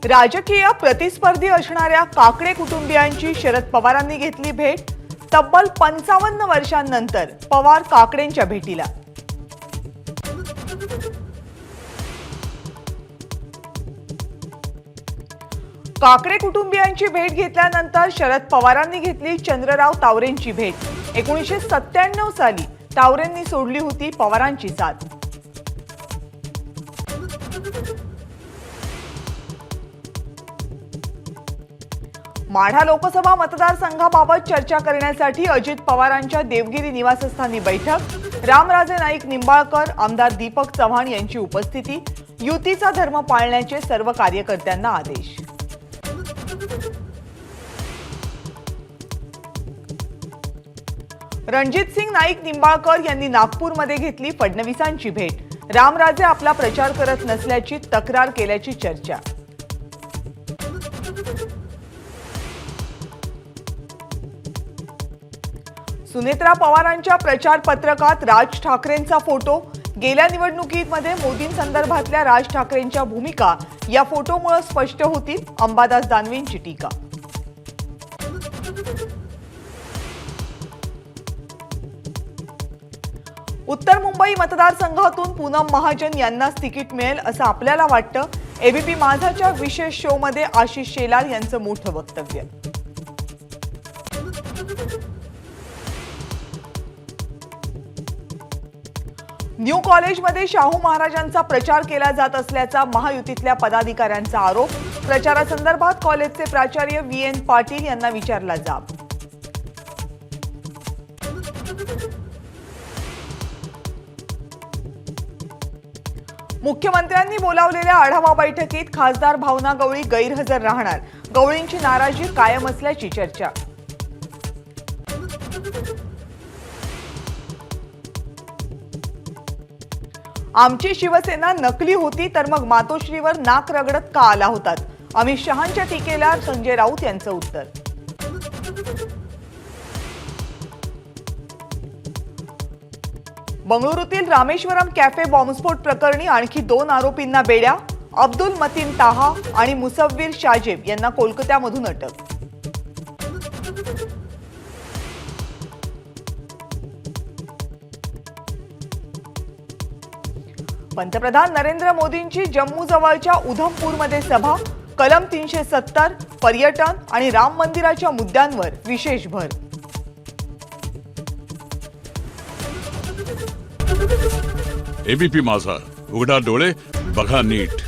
राजकीय प्रतिस्पर्धी असणाऱ्या काकडे कुटुंबियांची शरद पवारांनी घेतली भेट। तब्बल 55 वर्षांनंतर पवार काकडेंच्या भेटीला। काकडे कुटुंबियांची भेट घेतल्यानंतर शरद पवारांनी घेतली चंद्रराव तावरेंची भेट। 1997 साली तावरेंनी सोडली होती पवारांची साथ। माढा लोकसभा मतदारसंघाबाबत चर्चा करण्यासाठी अजित पवारांच्या देवगिरी निवासस्थानी बैठक। रामराजे नाईक निंबाळकर, आमदार दीपक चव्हाण यांची उपस्थिती। युतीचा धर्म पाळण्याचे सर्व कार्यकर्त्यांना आदेश। रणजितसिंग नाईक निंबाळकर यांनी नागपूरमध्ये घेतली फडणवीसांची भेट। रामराजे आपला प्रचार करत नसल्याची तक्रार केल्याची चर्चा। सुनेत्रा पवारांच्या प्रचार पत्रकात राज ठाकरेंचा फोटो। गेल्या निवडणुकीमध्ये मोदींसंदर्भातल्या राज ठाकरेंच्या भूमिका या फोटोमुळे स्पष्ट होतील, अंबादास दानवेंची टीका। उत्तर मुंबई मतदारसंघातून पूनम महाजन यांनाच तिकीट मिळेल असं आपल्याला वाटतं। एबीपी माझाच्या विशेष शोमध्ये आशिष शेलार यांचं मोठं वक्तव्य। न्यू कॉलेजमध्ये शाहू महाराजांचा प्रचार केला जात असल्याचा महायुतीतल्या पदाधिकाऱ्यांचा आरोप। प्रचारासंदर्भात कॉलेजचे प्राचार्य VN पाटील यांना विचारला जाब। मुख्यमंत्र्यांनी बोलावलेल्या आढावा बैठकीत खासदार भावना गवळी गैरहजर राहणार। गवळींची नाराजी कायम असल्याची चर्चा। आमची शिवसेना नकली होती तर मग मातोश्रीवर नाक रगडत का आला होतात? अमित शहांच्या टीकेला संजय राऊत यांचं उत्तर। बंगळुरूतील रामेश्वरम कॅफे बॉम्बस्फोट प्रकरणी आणखी 2 आरोपींना बेड्या। अब्दुल मतीन ताहा आणि मुसव्विर शाजेब यांना कोलकात्यामधून अटक। पंतप्रधान नरेंद्र मोदींची जम्मू जवळच्या उधमपूरमध्ये सभा। कलम 370, पर्यटन आणि राम मंदिराच्या मुद्द्यांवर विशेष भर। एबीपी माझा, उघडा डोळे बघा नीट।